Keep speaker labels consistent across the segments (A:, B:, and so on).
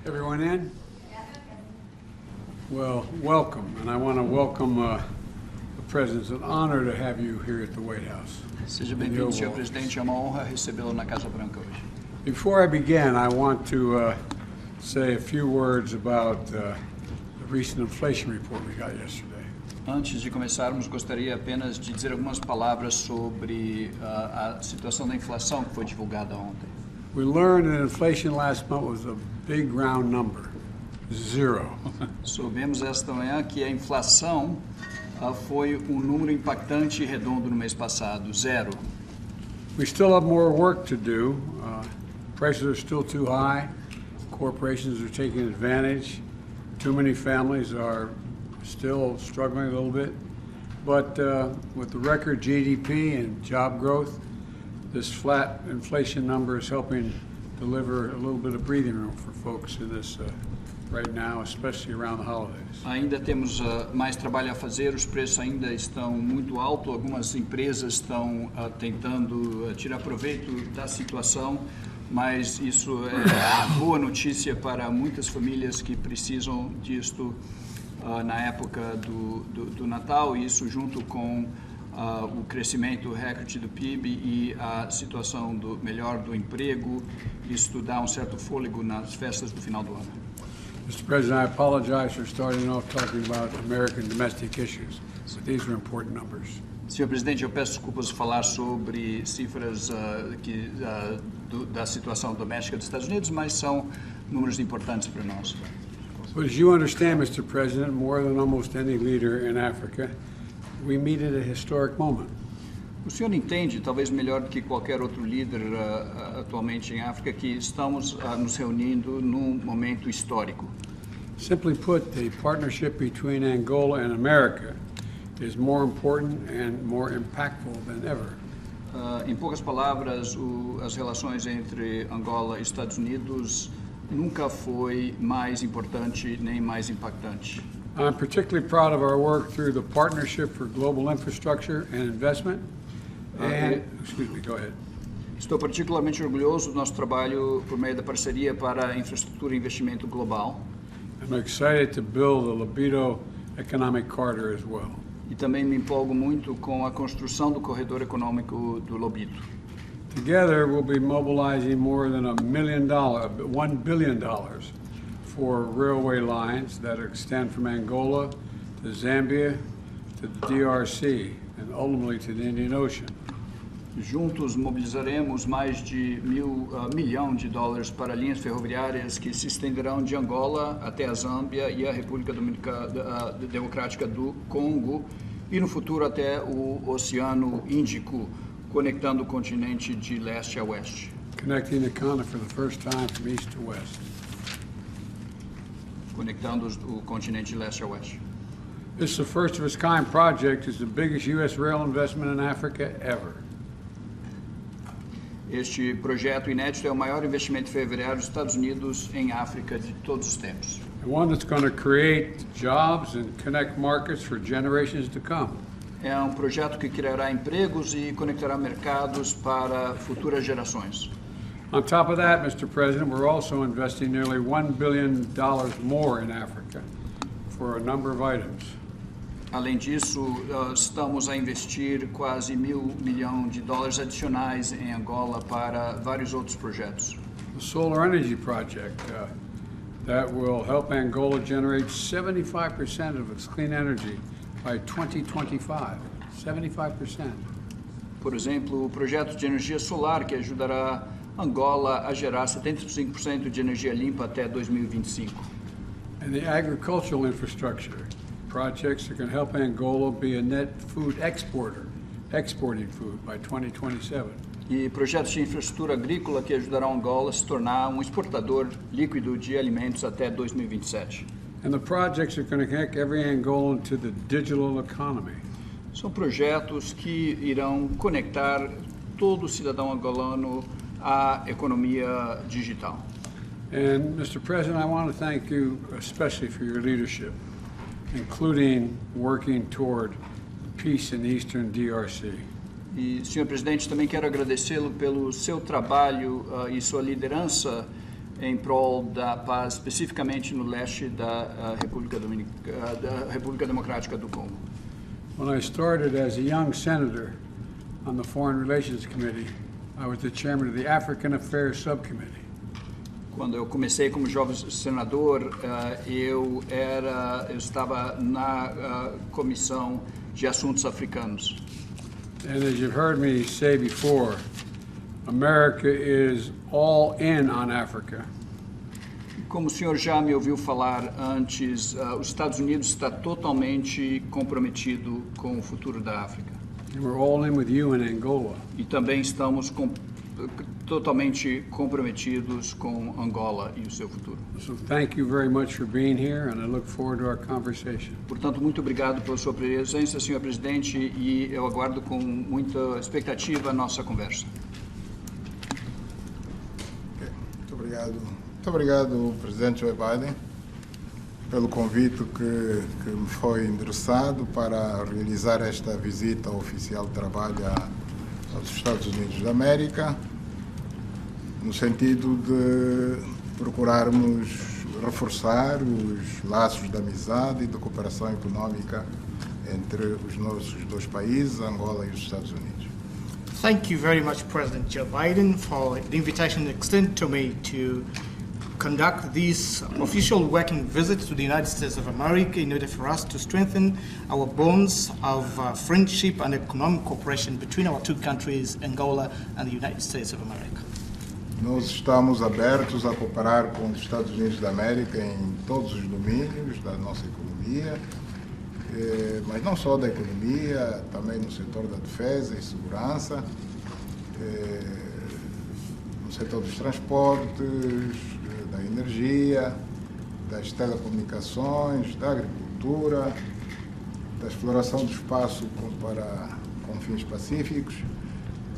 A: Everyone in? Well, welcome, and I want to welcome the President. It's an honor to have you here at the White House.
B: Seja bem-vindo, senhor presidente. É uma honra recebê-lo na Casa Branca hoje.
A: Before I begin, I want to say a few words about the recent inflation report we got yesterday.
B: Antes de começarmos, gostaria apenas de dizer algumas palavras sobre a situação da inflação que foi divulgada ontem.
A: We learned that inflation last month was a big round number, 0.
B: Soubemos esta manhã que a inflação foi um número impactante e redondo no mês passado, 0.
A: We still have more work to do. Prices are still too high. Corporations are taking advantage. Too many families are still struggling a little bit. But with the record GDP and job growth, this flat inflation number is helping deliver a little bit of breathing room for folks in this right now, especially around the holidays.
B: Ainda temos mais trabalho a fazer, os preços ainda estão muito altos, algumas empresas estão tentando tirar proveito da situação, mas isso é boa notícia para muitas famílias que precisam disto na época do Natal, e isso junto com o crescimento recorde do PIB e a situação melhor do emprego, isso dá um certo fôlego nas festas do final do ano.
A: Mr. President, I apologize for starting off talking about American domestic issues, but these are important numbers.
B: Senhor presidente, eu peço desculpas por falar sobre cifras da situação doméstica dos Estados Unidos, mas são números importantes para nós.
A: But as you understand, Mr. President, more than almost any leader in Africa, we meet at a historic moment.
B: O senhor entende, talvez melhor do que qualquer outro líder atualmente em África, que estamos nos reunindo num momento histórico.
A: Simply put, the partnership between Angola and America is more important and more impactful than ever.
B: Em poucas palavras, as relações entre Angola e Estados Unidos nunca foi mais importante nem mais impactante.
A: I'm particularly proud of our work through the Partnership for Global Infrastructure and Investment. Excuse me, go ahead.
B: Estou particularmente orgulhoso do nosso trabalho por meio da parceria para a infraestrutura e investimento global.
A: I'm excited to build the Libido Economic Corridor as well.
B: E também me empolgo muito com a construção do corredor econômico do Lobito.
A: Together, we'll be mobilizing more than $1 billion for railway lines that extend from Angola to Zambia to the DRC and ultimately to the Indian Ocean.
B: Juntos mobilizaremos mais de $1 milhão para linhas ferroviárias que se estenderão de Angola até a Zâmbia e a República Democrática do Congo e no futuro até o Oceano Índico, conectando o continente de leste a oeste.
A: Connecting the continent for the first time from east to west.
B: Conectando o continente de leste a oeste.
A: This is the first of its kind project. It's the biggest U.S. rail investment in Africa ever.
B: Este projeto inédito é o maior investimento ferroviário dos Estados Unidos em África de todos os tempos.
A: And one that's going to create jobs and connect markets for generations to come.
B: É um projeto que criará empregos e conectará mercados para futuras gerações.
A: On top of that, Mr. President, we're also investing nearly $1 billion more in Africa for a number of items.
B: Além disso, estamos a investir quase $1 milhão adicionais em Angola para vários outros projetos.
A: The solar energy project that will help Angola generate 75% of its clean energy by 2025. 75%.
B: Por exemplo, o projeto de energia solar que ajudará Angola a gerar 75% de energia limpa até 2025.
A: And the agricultural infrastructure projects that can help Angola be a net food exporter, exporting food by 2027.
B: E projetos de infraestrutura agrícola que ajudarão Angola a se tornar um exportador líquido de alimentos até 2027.
A: And the projects are going to connect every Angolan to the digital economy.
B: São projetos que irão conectar todo cidadão angolano à economia digital.
A: And Mr. President, I want to thank you especially for your leadership, including working toward peace in the Eastern DRC.
B: E, senhor presidente, também quero agradecê-lo pelo seu trabalho e sua liderança em prol da paz, especificamente no leste da República Democrática do Congo.
A: When I started as a young senator on the Foreign Relations Committee, I was the chairman of the African Affairs Subcommittee.
B: Quando eu comecei como jovem senador, eu estava na Comissão de Assuntos Africanos.
A: And as you've heard me say before, America is all in on Africa.
B: Como o senhor já me ouviu falar antes, os Estados Unidos está totalmente comprometido com o futuro da África.
A: And we're all in with you in Angola.
B: E também estamos totalmente comprometidos com Angola e o seu futuro.
A: So thank you very much for being here, and I look forward to our conversation.
B: Portanto, muito obrigado pela sua presença, senhor presidente, e eu aguardo com muita expectativa a nossa conversa.
C: Okay. Muito obrigado, presidente Joe Biden, pelo convite que me foi endereçado para realizar esta visita oficial de trabalho aos Estados Unidos da América, no sentido de procurarmos reforçar os laços de amizade e de cooperação econômica entre os nossos dois países, Angola e os Estados Unidos.
D: Thank you very much, President Joe Biden, for the invitation extended to me to conduct this official working visit to the United States of America in order for us to strengthen our bonds of friendship and economic cooperation between our two countries, Angola and the United States of America.
C: Nós estamos abertos a cooperar com os Estados Unidos da América em todos os domínios da nossa economia, mas não só da economia, também no setor da defesa e segurança, no setor dos transportes, da energia, das telecomunicações, da agricultura, da exploração do espaço com fins pacíficos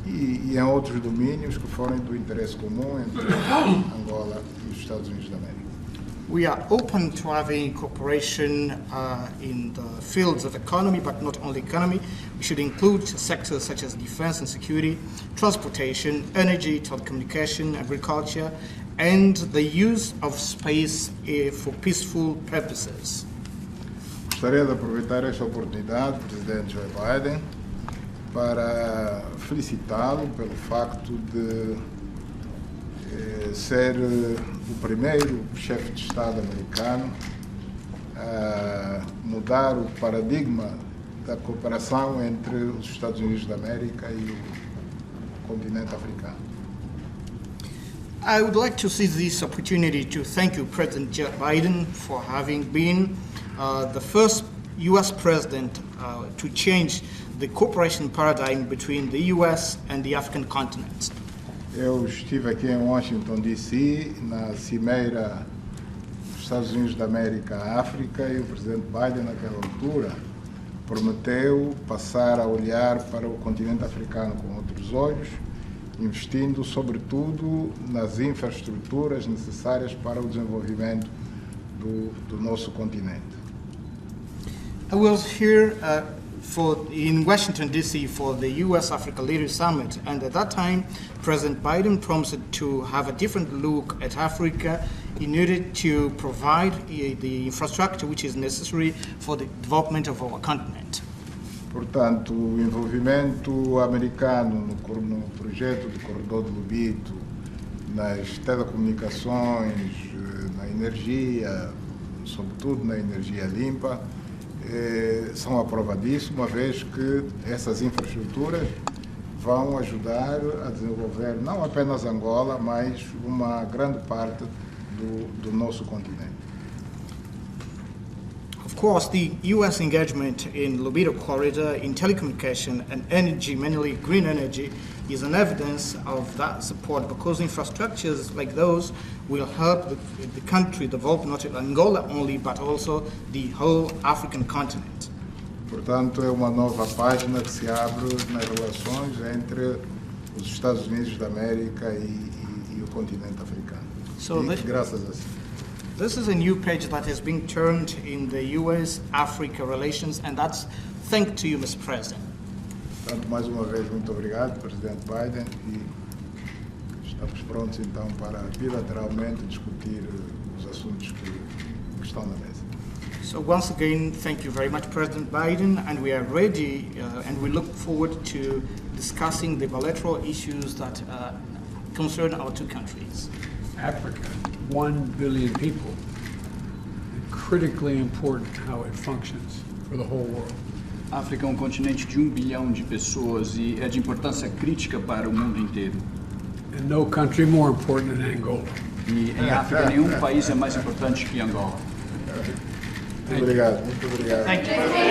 C: e em outros domínios que forem do interesse comum entre Angola e os Estados Unidos da América.
D: We are open to having cooperation in the fields of economy, but not only economy. We should include sectors such as defense and security, transportation, energy, telecommunication, agriculture, and the use of space for peaceful purposes.
C: Gostaria de aproveitar esta oportunidade, presidente Joe Biden, para felicitá-lo pelo facto de ser o primeiro chefe de Estado americano a mudar o paradigma da cooperação entre os Estados Unidos da América e o continente africano.
D: I would like to seize this opportunity to thank you, President Joe Biden, for having been the first U.S. president to change the cooperation paradigm between the U.S. and the African continent.
C: Eu estive aqui em Washington, D.C., na cimeira dos Estados Unidos da América à África, e o presidente Biden, naquela altura, prometeu passar a olhar para o continente africano com outros olhos, investindo, sobretudo, nas infraestruturas necessárias para o desenvolvimento do nosso continente.
D: I was here in Washington, D.C. for the U.S.-Africa Leaders Summit, and at that time, President Biden promised to have a different look at Africa in order to provide the infrastructure which is necessary for the development of our continent.
C: Portanto, o envolvimento americano no projeto do Corredor do Lobito, nas telecomunicações, na energia, sobretudo na energia limpa, são a prova disso, uma vez que essas infraestruturas vão ajudar a desenvolver não apenas Angola, mas uma grande parte do nosso continente.
D: Of course, the U.S. engagement in Lobito Corridor, in telecommunication and energy, mainly green energy, is an evidence of that support, because infrastructures like those will help the country develop not Angola only, but also the whole African continent.
C: Portanto, é uma nova página que se abre nas relações entre os Estados Unidos da América e o continente africano. Graças a isso.
D: This is a new page that has been turned in the U.S.-Africa relations, and that's thanks to you, Mr. President.
C: Portanto, mais uma vez, muito obrigado, Presidente Biden, e estamos prontos então para bilateralmente discutir os assuntos que estão na mesa.
D: So once again, thank you very much, President Biden, and we are ready and we look forward to discussing the bilateral issues that concern our two countries.
A: Africa, 1 billion people, critically important how it functions for the whole world.
B: A África é um continente de 1 bilhão de pessoas e é de importância crítica para o mundo inteiro.
A: And no country more important than Angola.
B: E em África, nenhum país é mais importante que Angola.
C: Muito obrigado, muito obrigado.
D: Thank you.